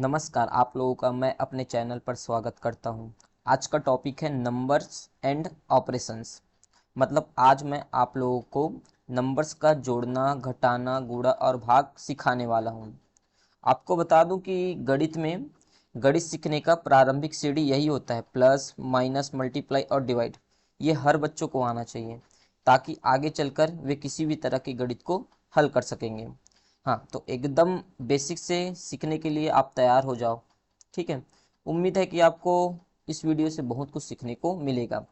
नमस्कार, आप लोगों का मैं अपने चैनल पर स्वागत करता हूं। आज का टॉपिक है नंबर्स एंड ऑपरेशंस। मतलब आज मैं आप लोगों को नंबर्स का जोड़ना, घटाना, गुणा और भाग सिखाने वाला हूं। आपको बता दूं कि गणित सीखने का प्रारंभिक सीढ़ी यही होता है, प्लस माइनस मल्टीप्लाई और डिवाइड। ये हर बच्चों को आना चाहिए ताकि आगे चलकर वे किसी भी तरह के गणित को हल कर सकेंगे। हाँ, तो एकदम बेसिक से सीखने के लिए आप तैयार हो जाओ। ठीक है। उम्मीद है कि आपको इस वीडियो से बहुत कुछ सीखने को मिलेगा।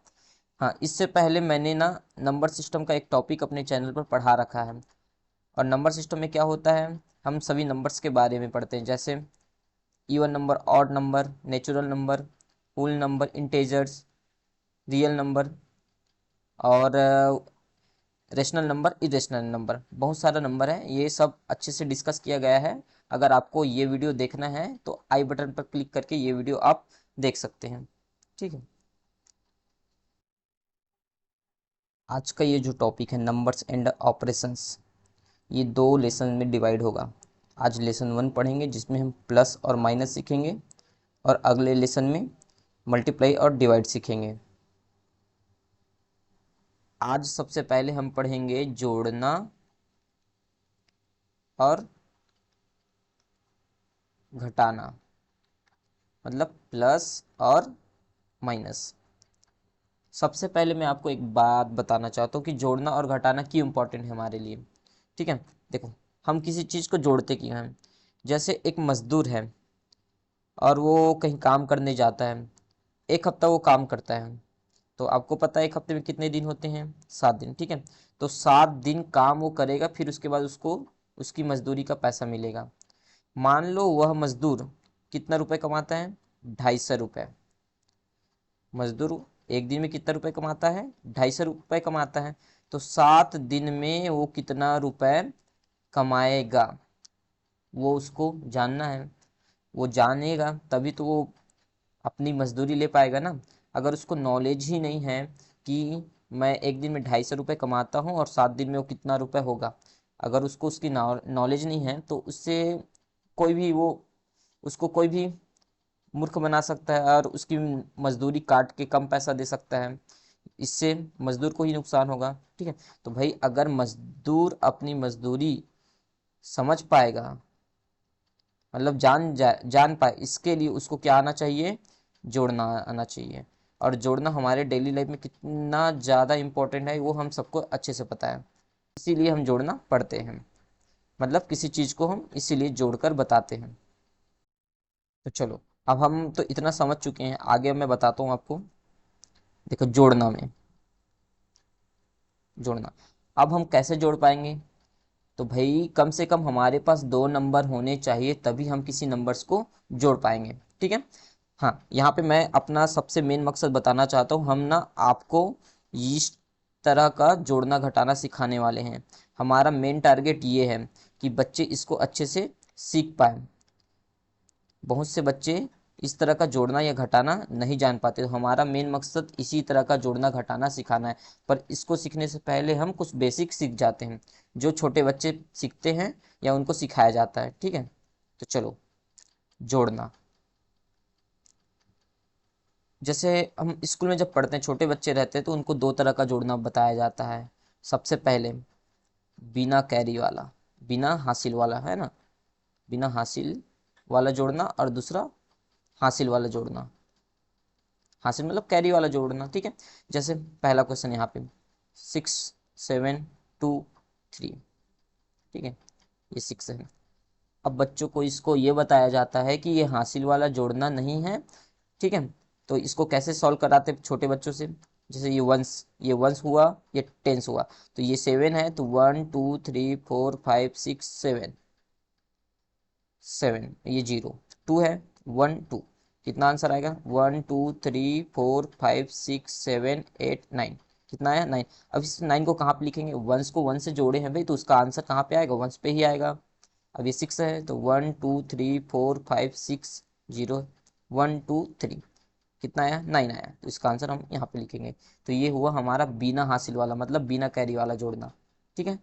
हाँ, इससे पहले मैंने ना नंबर सिस्टम का एक टॉपिक अपने चैनल पर पढ़ा रखा है। और नंबर सिस्टम में क्या होता है, हम सभी नंबर्स के बारे में पढ़ते हैं, जैसे even number, odd number, natural number, whole number, integers, real number और रेशनल नंबर, इरेशनल नंबर। बहुत सारा नंबर है, ये सब अच्छे से डिस्कस किया गया है। अगर आपको ये वीडियो देखना है तो आई बटन पर क्लिक करके ये वीडियो आप देख सकते हैं। ठीक है। आज का ये जो टॉपिक है नंबर्स एंड ऑपरेशंस, ये दो लेसन में डिवाइड होगा। आज लेसन 1 पढ़ेंगे जिसमें हम प्लस और माइनस सीखेंगे, और अगले लेसन में मल्टीप्लाई और डिवाइड सीखेंगे। आज सबसे पहले हम पढ़ेंगे जोड़ना और घटाना, मतलब प्लस और माइनस। सबसे पहले मैं आपको एक बात बताना चाहता हूँ कि जोड़ना और घटाना क्यों इम्पोर्टेंट है हमारे लिए। ठीक है। देखो, हम किसी चीज़ को जोड़ते क्यों हैं। जैसे एक मजदूर है और वो कहीं काम करने जाता है, एक हफ्ता वो काम करता है। तो आपको पता है एक हफ्ते में कितने दिन होते हैं, 7 दिन। ठीक है। तो 7 दिन काम वो करेगा, फिर उसके बाद उसको उसकी मजदूरी का पैसा मिलेगा। मान लो वह मजदूर कितना रुपए कमाता है, 250 रुपये। मजदूर एक दिन में कितना रुपए कमाता है, 250 रुपये कमाता है। तो 7 दिन में वो कितना रुपए कमाएगा, वो उसको जानना है। वो जानेगा तभी तो वो अपनी मजदूरी ले पाएगा ना। अगर उसको नॉलेज ही नहीं है कि मैं एक दिन में 250 रुपये कमाता हूँ और 7 दिन में वो कितना रुपए होगा, अगर उसको उसकी नॉलेज नहीं है तो उससे कोई भी वो उसको कोई भी मूर्ख बना सकता है और उसकी मजदूरी काट के कम पैसा दे सकता है। इससे मजदूर को ही नुकसान होगा। ठीक है। तो भाई अगर मजदूर अपनी मजदूरी समझ पाएगा, मतलब जान पाए, इसके लिए उसको क्या आना चाहिए, जोड़ना आना चाहिए। और जोड़ना हमारे डेली लाइफ में कितना ज़्यादा इम्पोर्टेंट है वो हम सबको अच्छे से पता है। इसीलिए हम जोड़ना पढ़ते हैं, मतलब किसी चीज़ को हम इसीलिए जोड़कर बताते हैं। तो चलो, अब हम तो इतना समझ चुके हैं, आगे मैं बताता हूँ आपको। देखो, जोड़ना अब हम कैसे जोड़ पाएंगे। तो भाई कम से कम हमारे पास 2 नंबर होने चाहिए, तभी हम किसी नंबर्स को जोड़ पाएंगे। ठीक है। हाँ, यहाँ पे मैं अपना सबसे मेन मकसद बताना चाहता हूँ। हम ना आपको इस तरह का जोड़ना घटाना सिखाने वाले हैं। हमारा मेन टारगेट ये है कि बच्चे इसको अच्छे से सीख पाए। बहुत से बच्चे इस तरह का जोड़ना या घटाना नहीं जान पाते, तो हमारा मेन मकसद इसी तरह का जोड़ना घटाना सिखाना है। पर इसको सीखने से पहले हम कुछ बेसिक सीख जाते हैं, जो छोटे बच्चे सीखते हैं या उनको सिखाया जाता है। ठीक है। तो चलो, जोड़ना। जैसे हम स्कूल में जब पढ़ते हैं, छोटे बच्चे रहते हैं तो उनको 2 तरह का जोड़ना बताया जाता है। सबसे पहले बिना कैरी वाला, बिना हासिल वाला, है ना, बिना हासिल वाला जोड़ना, और दूसरा हासिल वाला जोड़ना। हासिल मतलब कैरी वाला जोड़ना। ठीक है। जैसे पहला क्वेश्चन यहाँ पे 6, 7, 2, 3। ठीक है, ये 6 है। अब बच्चों को इसको ये बताया जाता है कि ये हासिल वाला जोड़ना नहीं है। ठीक है। तो इसको कैसे सॉल्व कराते छोटे बच्चों से। जैसे ये वंस हुआ, ये टेंस हुआ। तो ये 7 है, तो 1 2 3 4 5 6 7। 7, ये 0। 2 है, 1 2। कितना आंसर आएगा, 1 2 3 4 5 6 7 8 9। कितना आया, 9। अब इस 9 को कहाँ पे लिखेंगे, वंस को 1 से जोड़े हैं भाई, तो उसका आंसर कहाँ पे आएगा, वंस पे ही आएगा। अब ये 6 है, तो 1 2 3 4 5 6, 0, 1 2 3। कितना आया, 9 आया, तो इसका आंसर हम यहाँ पे लिखेंगे। तो ये हुआ हमारा बिना हासिल वाला, मतलब बिना कैरी वाला जोड़ना। ठीक है।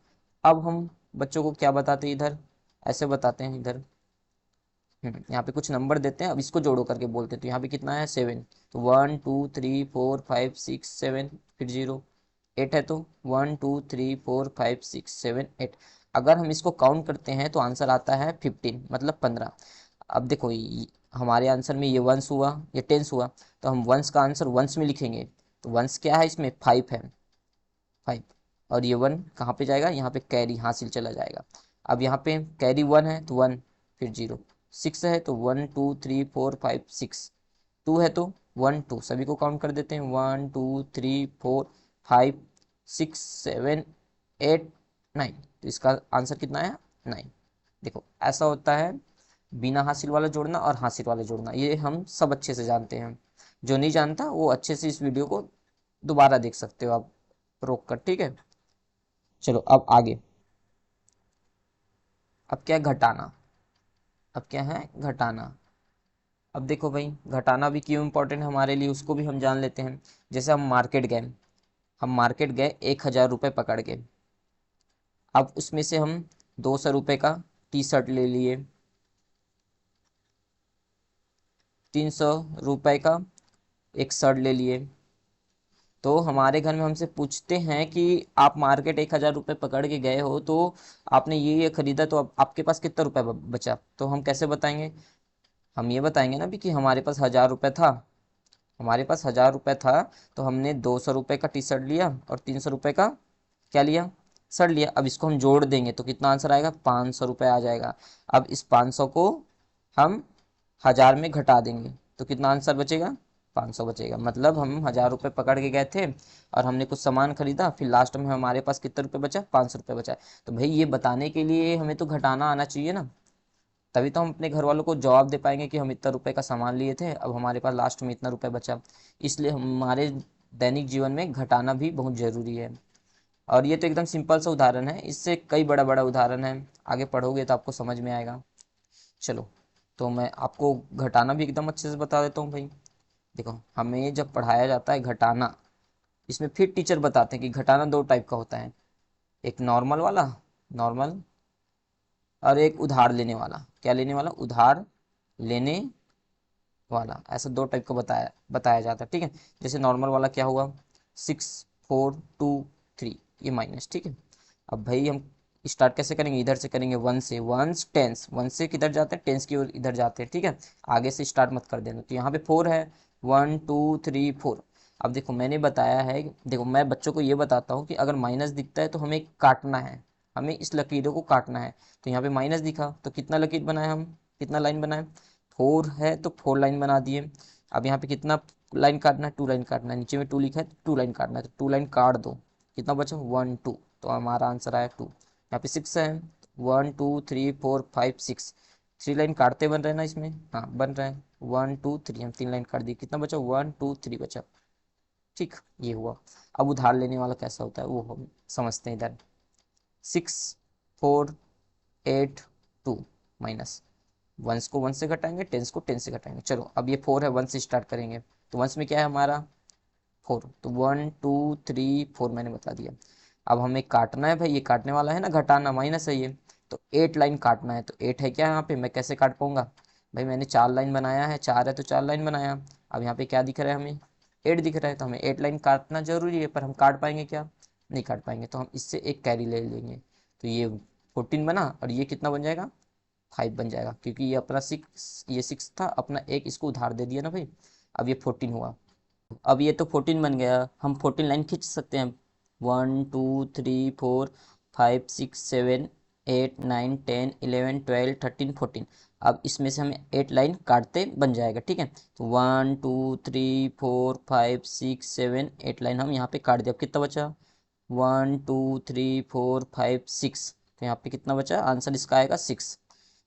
अब हम बच्चों को क्या बताते हैं इधर, ऐसे बताते हैं इधर। यहाँ पे कुछ नंबर देते हैं, अब इसको जोड़ो करके बोलते हैं। तो यहाँ पे कितना है 7, तो 1 2 3 4 5 6 7, फिर 0, 8 है, तो 1 2 3 4 5 6 7 8। अगर हम इसको काउंट करते हैं तो आंसर आता है 15, मतलब 15। अब देखो हमारे आंसर में ये वंस हुआ, ये टेंस हुआ, तो हम वंस का आंसर वंस में लिखेंगे। तो वंस क्या है, इसमें 5 है, 5। और ये 1 कहाँ पे जाएगा, यहाँ पे कैरी हासिल चला जाएगा। अब यहाँ पे कैरी 1 है तो 1, फिर 0, 6 है तो 1 2 3 4 5 6, 2 है तो 1 2, सभी को काउंट कर देते हैं, 1 2 3 4 5 6 7 8 9। तो इसका आंसर कितना है, 9। देखो ऐसा होता है बिना हासिल वाला जोड़ना और हासिल वाला जोड़ना, ये हम सब अच्छे से जानते हैं। जो नहीं जानता वो अच्छे से इस वीडियो को दोबारा देख सकते हो आप रोक कर, ठीक है। चलो अब आगे, अब क्या है घटाना, अब क्या है घटाना। अब देखो भाई घटाना भी क्यों इंपॉर्टेंट है हमारे लिए, उसको भी हम जान लेते हैं। जैसे हम मार्केट गए 1,000 रुपये पकड़ के। अब उसमें से हम 200 रुपये का टी शर्ट ले लिए, 300 रुपये का एक शर्ट ले लिए। तो हमारे घर में हमसे पूछते हैं कि आप मार्केट 1,000 रुपये पकड़ के गए हो, तो आपने ये खरीदा, तो अब आपके पास कितना रुपया बचा। तो हम कैसे बताएंगे, हम ये बताएंगे ना भी कि हमारे पास 1,000 रुपये था, हमारे पास 1,000 रुपये था, तो हमने 200 रुपये का टी शर्ट लिया और 300 रुपये का क्या लिया, शर्ट लिया। अब इसको हम जोड़ देंगे तो कितना आंसर आएगा, 500 रुपये आ जाएगा। अब इस 500 को हम 1,000 में घटा देंगे तो कितना आंसर बचेगा, 500 बचेगा। मतलब हम 1,000 रुपये पकड़ के गए थे और हमने कुछ सामान खरीदा, फिर लास्ट में हमारे पास कितने रुपये बचा, 500 रुपये बचा। तो भाई ये बताने के लिए हमें तो घटाना आना चाहिए ना, तभी तो हम अपने घर वालों को जवाब दे पाएंगे कि हम इतना रुपए का सामान लिए थे, अब हमारे पास लास्ट में इतना रुपए बचा। इसलिए हमारे दैनिक जीवन में घटाना भी बहुत जरूरी है। और ये तो एकदम सिंपल सा उदाहरण है, इससे कई बड़ा बड़ा उदाहरण है, आगे पढ़ोगे तो आपको समझ में आएगा। चलो तो मैं आपको घटाना भी एकदम अच्छे से बता देता हूँ भाई। देखो हमें जब पढ़ाया जाता है घटाना, इसमें फिर टीचर बताते हैं कि घटाना दो टाइप का होता है, एक नॉर्मल वाला, नॉर्मल, और एक उधार लेने वाला। क्या लेने वाला, उधार लेने वाला। ऐसा दो टाइप का बताया बताया जाता है, ठीक है। जैसे नॉर्मल वाला क्या हुआ, 6 4 2 3, ये माइनस, ठीक है। अब भाई हम स्टार्ट कैसे करेंगे, इधर से करेंगे, वन से, वंस टेंस, वन से किधर जाते हैं, टेंस की ओर इधर जाते हैं, ठीक है। आगे से स्टार्ट मत कर देना। तो यहाँ पे 4 है, 1 2 3 4। अब देखो मैंने बताया है, देखो मैं बच्चों को ये बताता हूँ कि अगर माइनस दिखता है तो हमें काटना है, हमें इस लकीरों को काटना है। तो यहाँ पे माइनस दिखा तो कितना लकीर बनाए हम, कितना लाइन बनाए, 4 है तो 4 लाइन बना दिए। अब यहाँ पे कितना लाइन काटना है, 2 लाइन काटना है, नीचे में 2 लिखा है तो 2 लाइन काटना है, तो 2 लाइन काट दो, कितना बचा 1 2, तो हमारा आंसर आया 2। यहाँ पे 6 है, 1 2 3 4 5 6, 3 लाइन काटते बन रहे हैं ना इसमें, हाँ बन रहे हैं, 1 2 3, हम 3 लाइन काट दिए, कितना बचा 1 2 3 बचा, ठीक, ये हुआ। अब उधार लेने वाला कैसा होता है वो हम समझते हैं इधर, 6 4 8 2 माइनस, वंस को वन से घटाएंगे, टेंस को टेन से घटाएंगे। चलो अब ये 4 है, वन से स्टार्ट करेंगे, तो वंस में क्या है हमारा 4, तो 1 2 3 4 मैंने बता दिया। अब हमें काटना है भाई, ये काटने वाला है ना, घटाना माइनस है ये, तो 8 लाइन काटना है। तो 8 है क्या यहाँ पे, मैं कैसे काट पाऊंगा भाई, मैंने 4 लाइन बनाया है, 4 है तो 4 लाइन बनाया। अब यहाँ पे क्या दिख रहा है हमें, 8 दिख रहा है, तो हमें 8 लाइन काटना जरूरी है, पर हम काट पाएंगे क्या, नहीं काट पाएंगे। तो हम इससे एक कैरी ले लेंगे, तो ये 14 बना, और ये कितना बन जाएगा, 5 बन जाएगा, क्योंकि ये अपना 6, ये 6 था अपना, एक इसको उधार दे दिया ना भाई। अब ये 14 हुआ, अब ये तो 14 बन गया, हम 14 लाइन खींच सकते हैं, 1 2 3 4 5 6 7 8 9 10 11 12 13 14। अब इसमें से हमें 8 लाइन काटते बन जाएगा, ठीक है। तो 1 2 3 4 5 6 7 8 लाइन हम यहाँ पे काट दिया। अब कितना बचा, 1 2 3 4 5 6, तो यहाँ पे कितना बचा, आंसर इसका आएगा 6।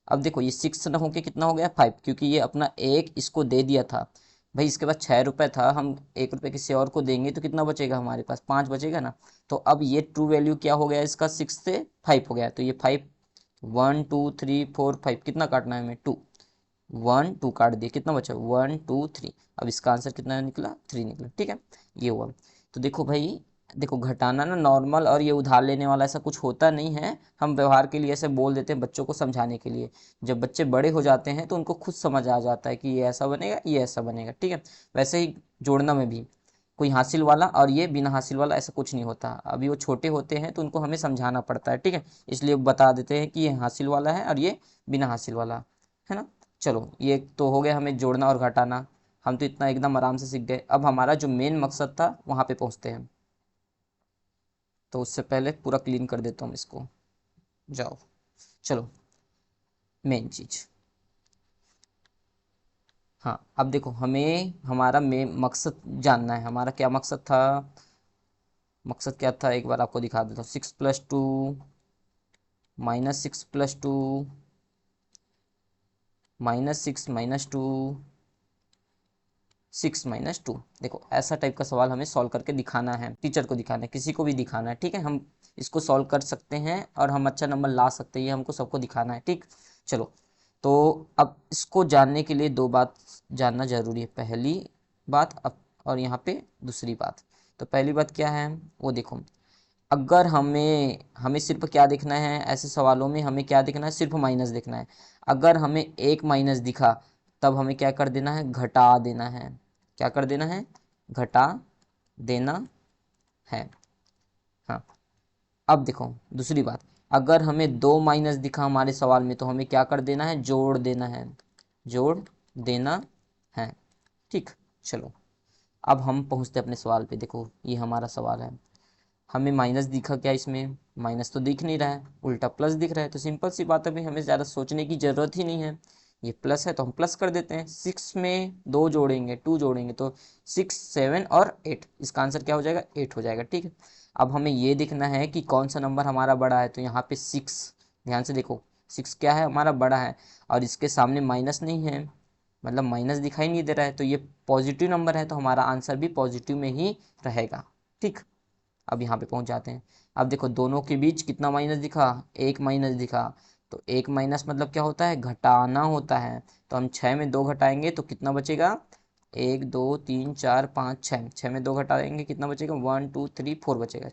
अब देखो ये 6 ना होके कितना हो गया 5, क्योंकि ये अपना एक इसको दे दिया था भाई, इसके पास 6 रुपये था, हम 1 रुपये किसी और को देंगे तो कितना बचेगा हमारे पास, 5 बचेगा ना। तो अब ये ट्रू वैल्यू क्या हो गया इसका, 6 से 5 हो गया, तो ये 5, 1 2 3 4 5, कितना काटना है हमें 2, 1 2 काट दिए, कितना बचा 1 2 3। अब इसका आंसर कितना निकला, 3 निकला, ठीक है, ये हुआ। तो देखो भाई देखो घटाना ना नॉर्मल और ये उधार लेने वाला ऐसा कुछ होता नहीं है, हम व्यवहार के लिए ऐसे बोल देते हैं बच्चों को समझाने के लिए। जब बच्चे बड़े हो जाते हैं तो उनको खुद समझ आ जाता है कि ये ऐसा बनेगा, ये ऐसा बनेगा, ठीक है। वैसे ही जोड़ना में भी कोई हासिल वाला और ये बिना हासिल वाला ऐसा कुछ नहीं होता। अभी वो छोटे होते हैं तो उनको हमें समझाना पड़ता है, ठीक है, इसलिए बता देते हैं कि ये हासिल वाला है और ये बिना हासिल वाला है ना। चलो ये तो हो गया हमें जोड़ना और घटाना, हम तो इतना एकदम आराम से सीख गए। अब हमारा जो मेन मकसद था वहाँ पे पहुँचते हैं। तो उससे पहले पूरा क्लीन कर देता हूँ इसको, जाओ। चलो मेन चीज, हाँ अब देखो हमें हमारा मेन मकसद जानना है। हमारा क्या मकसद था, मकसद क्या था एक बार आपको दिखा देता हूँ। 6+2 -6+2 -6 -2 6 -2। देखो ऐसा टाइप का सवाल हमें सॉल्व करके दिखाना है, टीचर को दिखाना है, किसी को भी दिखाना है, ठीक है। हम इसको सॉल्व कर सकते हैं और हम अच्छा नंबर ला सकते हैं, ये हमको सबको दिखाना है, ठीक। चलो तो अब इसको जानने के लिए दो बात जानना जरूरी है। पहली बात अब और यहाँ पे दूसरी बात। तो पहली बात क्या है वो देखो, अगर हमें हमें सिर्फ क्या देखना है, ऐसे सवालों में हमें क्या देखना है, सिर्फ माइनस देखना है। अगर हमें एक माइनस दिखा तब हमें क्या कर देना है, घटा देना है। क्या कर देना है, घटा देना है। हाँ अब देखो दूसरी बात, अगर हमें दो माइनस दिखा हमारे सवाल में तो हमें क्या कर देना है, जोड़ देना है, जोड़ देना है, ठीक। चलो अब हम पहुंचते अपने सवाल पे। देखो ये हमारा सवाल है, हमें माइनस दिखा क्या, इसमें माइनस तो दिख नहीं रहा है, उल्टा प्लस दिख रहा है। तो सिंपल सी बात है भाई, हमें ज़्यादा सोचने की ज़रूरत ही नहीं है। ये प्लस है तो हम प्लस कर देते हैं। 6 में 2 जोड़ेंगे, 2 जोड़ेंगे तो 6 7 और 8, इसका आंसर क्या हो जाएगा, 8 हो जाएगा, ठीक है। अब हमें ये देखना है कि कौन सा नंबर हमारा बड़ा है। तो यहाँ पे 6, ध्यान से देखो 6 क्या है, हमारा बड़ा है और इसके सामने माइनस नहीं है, मतलब माइनस दिखाई नहीं दे रहा है, तो ये पॉजिटिव नंबर है, तो हमारा आंसर भी पॉजिटिव में ही रहेगा, ठीक। अब यहाँ पे पहुंच जाते हैं। अब देखो दोनों के बीच कितना माइनस दिखा, एक माइनस दिखा। तो एक माइनस मतलब क्या होता है, घटाना होता है। तो हम 6 में 2 घटाएंगे तो कितना बचेगा, 1 2 3 4 5 6, 6 में 2 घटाएंगे कितना बचेगा, 1 2 3 4 बचेगा,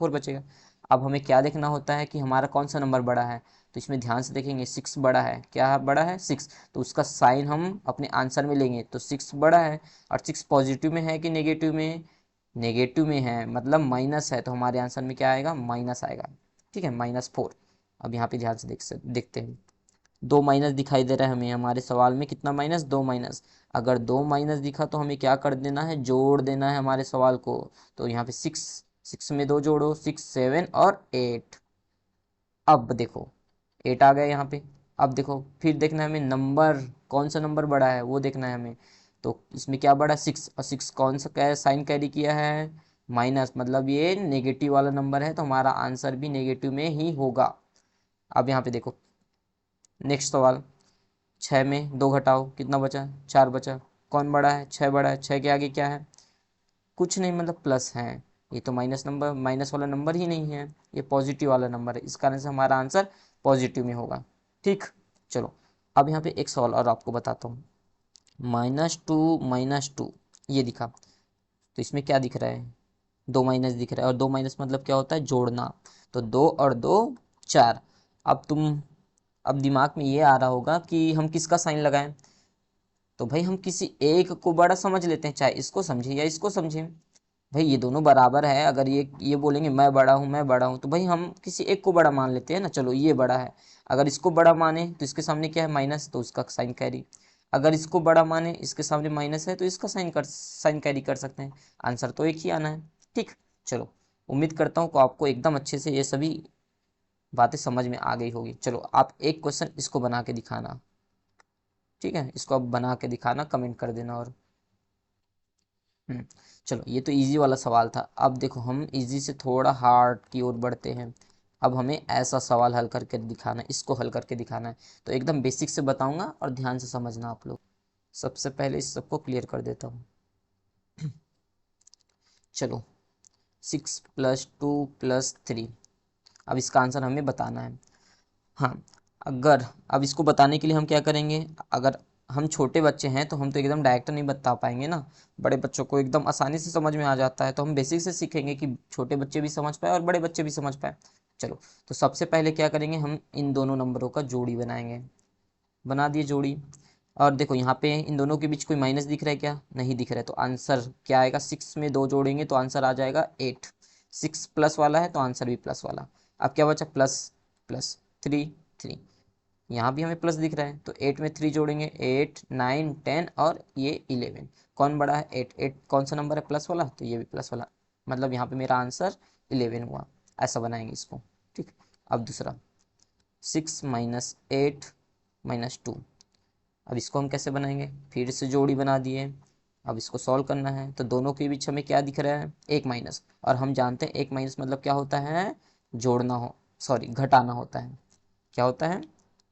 4 बचेगा। अब हमें क्या देखना होता है कि हमारा कौन सा नंबर बड़ा है। तो इसमें ध्यान से देखेंगे 6 बड़ा है, क्या बड़ा है, 6। तो उसका साइन हम अपने आंसर में लेंगे, तो 6 बड़ा है। और 6 पॉजिटिव में है कि नेगेटिव में, नेगेटिव में है, मतलब माइनस है, तो हमारे आंसर में क्या आएगा, माइनस आएगा, ठीक है, -4। अब यहाँ पे ध्यान से देखते हैं, दो माइनस दिखाई दे रहा है हमें हमारे सवाल में, कितना माइनस, दो माइनस। अगर दो माइनस दिखा तो हमें क्या कर देना है, जोड़ देना है हमारे सवाल को। तो यहाँ पे 6, 6 में 2 जोड़ो, 6 7 और 8। अब देखो 8 आ गया यहाँ पे। अब देखो फिर देखना है हमें नंबर, कौन सा नंबर बड़ा है वो देखना है हमें। तो इसमें क्या बड़ा, 6, और 6 कौन सा क्या साइन कैरी किया है, माइनस, मतलब ये नेगेटिव वाला नंबर है, तो हमारा आंसर भी नेगेटिव में ही होगा। अब यहाँ पे देखो नेक्स्ट सवाल, 6 में 2 घटाओ कितना बचा, 4 बचा। कौन बड़ा है, 6 बड़ा है, 6 के आगे क्या है, कुछ नहीं, मतलब प्लस है। ये तो माइनस नंबर, माइनस वाला नंबर ही नहीं है, ये पॉजिटिव वाला नंबर है, इस कारण से हमारा आंसर पॉजिटिव में होगा, ठीक। चलो अब यहाँ पे एक सवाल और आपको बताता हूँ, -2 ये दिखा। तो इसमें क्या दिख रहा है, दो माइनस दिख रहा है, और दो माइनस मतलब क्या होता है, जोड़ना। तो 2 और 2 4। अब दिमाग में ये आ रहा होगा कि हम किसका साइन लगाएं। तो भाई हम किसी एक को बड़ा समझ लेते हैं, चाहे इसको समझे या इसको समझे। भाई ये दोनों बराबर है, अगर ये बोलेंगे मैं बड़ा हूँ, मैं बड़ा हूँ, तो भाई हम किसी एक को बड़ा मान लेते हैं ना। चलो ये बड़ा है, अगर इसको बड़ा माने तो इसके सामने क्या है, माइनस, तो उसका साइन कैरी। अगर इसको बड़ा माने, इसके सामने माइनस है, तो इसका साइन कैरी कर सकते हैं। आंसर तो एक ही आना है, ठीक। चलो उम्मीद करता हूँ कि आपको एकदम अच्छे से ये सभी बातें समझ में आ गई होगी। चलो आप एक क्वेश्चन इसको बना के दिखाना, ठीक है, इसको आप बना के दिखाना, कमेंट कर देना। और चलो ये तो इजी वाला सवाल था। अब देखो हम इजी से थोड़ा हार्ड की ओर बढ़ते हैं। अब हमें ऐसा सवाल हल करके दिखाना है, इसको हल करके दिखाना है। तो एकदम बेसिक से बताऊंगा और ध्यान से समझना आप लोग। सबसे पहले इस सबको क्लियर कर देता हूँ। चलो 6+2+3, अब इसका आंसर हमें बताना है। हाँ अगर अब इसको बताने के लिए हम क्या करेंगे, अगर हम छोटे बच्चे हैं तो हम तो एकदम डायरेक्ट नहीं बता पाएंगे ना, बड़े बच्चों को एकदम आसानी से समझ में आ जाता है, तो हम बेसिक से सीखेंगे कि छोटे बच्चे भी समझ पाए और बड़े बच्चे भी समझ पाए। चलो, तो सबसे पहले क्या करेंगे, हम इन दोनों नंबरों का जोड़ी बनाएंगे। बना दिए जोड़ी। और देखो यहाँ पे इन दोनों के बीच कोई माइनस दिख रहा है क्या? नहीं दिख रहा है, तो आंसर क्या आएगा? 6 में 2 जोड़ेंगे तो आंसर आ जाएगा 8। 6 प्लस वाला है तो आंसर भी प्लस वाला। अब क्या बचा? Plus plus 3 3। यहाँ भी हमें प्लस दिख रहा है, तो 8 में 3 जोड़ेंगे, 8 9 10 और ये 11। कौन बड़ा है? 8। 8 कौन सा नंबर है? प्लस वाला, तो ये भी प्लस वाला, मतलब यहाँ पे मेरा आंसर 11 हुआ। ऐसा बनाएंगे इसको। ठीक। अब दूसरा, 6 माइनस 8 माइनस 2। अब इसको हम कैसे बनाएंगे? फिर से जोड़ी बना दिए। अब इसको सॉल्व करना है, तो दोनों के बीच हमें क्या दिख रहा है? एक माइनस। और हम जानते हैं एक माइनस मतलब क्या होता है? जोड़ना हो, सॉरी घटाना होता है। क्या होता है?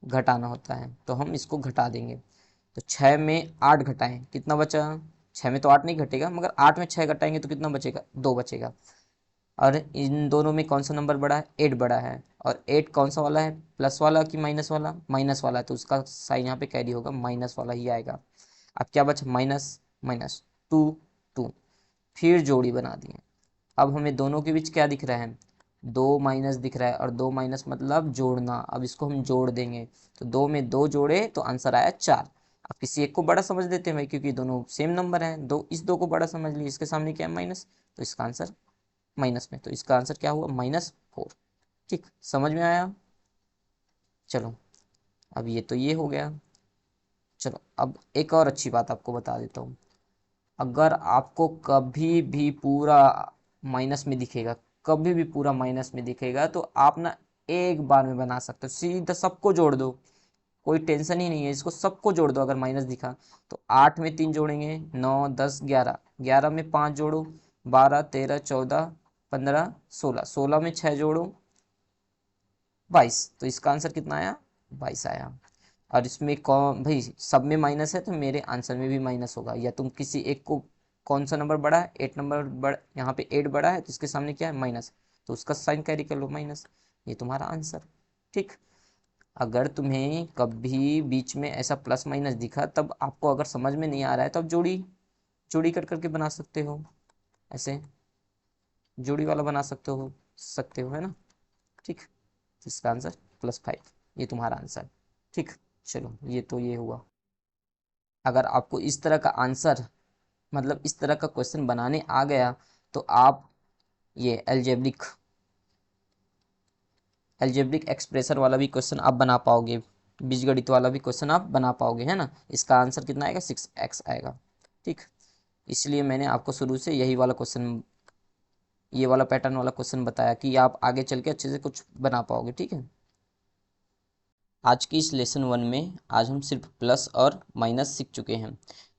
घटाना होता है। तो हम इसको घटा देंगे। तो 6 में 8 घटाएं, कितना बचा? 6 में तो 8 नहीं घटेगा, मगर 8 में 6 घटाएंगे तो कितना बचेगा? 2 बचेगा। और इन दोनों में कौन सा नंबर बड़ा है? 8 बड़ा है। और 8 कौन सा वाला है? प्लस वाला कि माइनस वाला? माइनस वाला है, तो उसका साइन यहाँ पे कैरी होगा, माइनस वाला ही आएगा। अब क्या बचा? Minus minus 2 2। फिर जोड़ी बना दिए। अब हमें दोनों के बीच क्या दिख रहा है? 2 माइनस दिख रहा है, और 2 माइनस मतलब जोड़ना। अब इसको हम जोड़ देंगे, तो 2 में 2 जोड़े तो आंसर आया 4। अब किसी एक को बड़ा समझ देते हैं भाई, क्योंकि दोनों सेम नंबर हैं। दो, इस 2 को बड़ा समझ लिए, इसके सामने क्या है? माइनस, तो इसका आंसर माइनस में, तो इसका आंसर क्या हुआ? -4। ठीक, समझ में आया? चलो, अब ये तो ये हो गया। चलो, अब एक और अच्छी बात आपको बता देता हूँ। अगर आपको कभी भी पूरा माइनस में दिखेगा, कभी भी पूरा माइनस में दिखेगा, तो आप ना एक बार में बना सकते हो, सीधा सबको जोड़ दो, कोई टेंशन ही नहीं है। इसको सबको जोड़ दो। अगर माइनस दिखा तो 8 में 3 जोड़ेंगे, 9 10 11। 11 में 5 जोड़ो, 12 13 14 15 16। 16 में 6 जोड़ो, 22। तो इसका आंसर कितना आया? 22 आया। और इसमें कौन भाई, सब में माइनस है तो मेरे आंसर में भी माइनस होगा। या तुम किसी एक को, कौन सा नंबर बड़ा है? 8 नंबर बड़ा, यहाँ पे 8 बड़ा है तो इसके सामने क्या है? माइनस, तो उसका साइन कैरी कर लो, माइनस। ये तुम्हारा आंसर। ठीक। अगर तुम्हें कभी बीच में ऐसा प्लस माइनस दिखा, तब आपको अगर समझ में नहीं आ रहा है, तो आप जोड़ी जोड़ी कर करके बना सकते हो। ऐसे जोड़ी वाला बना सकते हो, है ना? ठीक। इसका आंसर +5, ये तुम्हारा आंसर। ठीक। चलो, ये तो ये हुआ। अगर आपको इस तरह का आंसर, मतलब इस तरह का क्वेश्चन बनाने आ गया, तो आप ये एल्जेब्रिक एक्सप्रेशन वाला भी क्वेश्चन आप बना पाओगे, बीजगणित वाला भी क्वेश्चन आप बना पाओगे, है ना? इसका आंसर कितना आएगा? 6x आएगा। ठीक। इसलिए मैंने आपको शुरू से यही वाला क्वेश्चन, ये वाला पैटर्न वाला क्वेश्चन बताया कि आप आगे चल के अच्छे से कुछ बना पाओगे। ठीक है। आज की इस लेसन 1 में आज हम सिर्फ प्लस और माइनस सीख चुके हैं।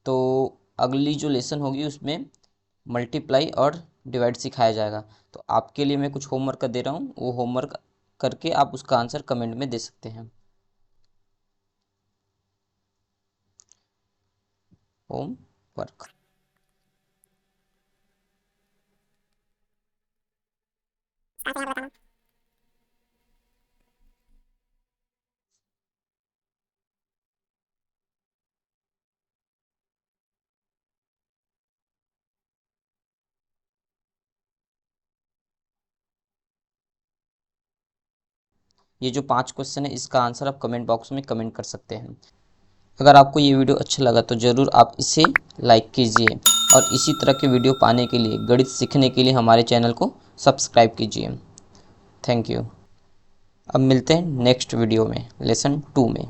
तो अगली जो लेसन होगी उसमें मल्टीप्लाई और डिवाइड सिखाया जाएगा। तो आपके लिए मैं कुछ होमवर्क दे रहा हूँ, वो होमवर्क करके आप उसका आंसर कमेंट में दे सकते हैं। होमवर्क। ये जो 5 क्वेश्चन है, इसका आंसर आप कमेंट बॉक्स में कमेंट कर सकते हैं। अगर आपको ये वीडियो अच्छा लगा तो ज़रूर आप इसे लाइक कीजिए, और इसी तरह के वीडियो पाने के लिए, गणित सीखने के लिए हमारे चैनल को सब्सक्राइब कीजिए। Thank you. अब मिलते हैं नेक्स्ट वीडियो में, लेसन 2 में।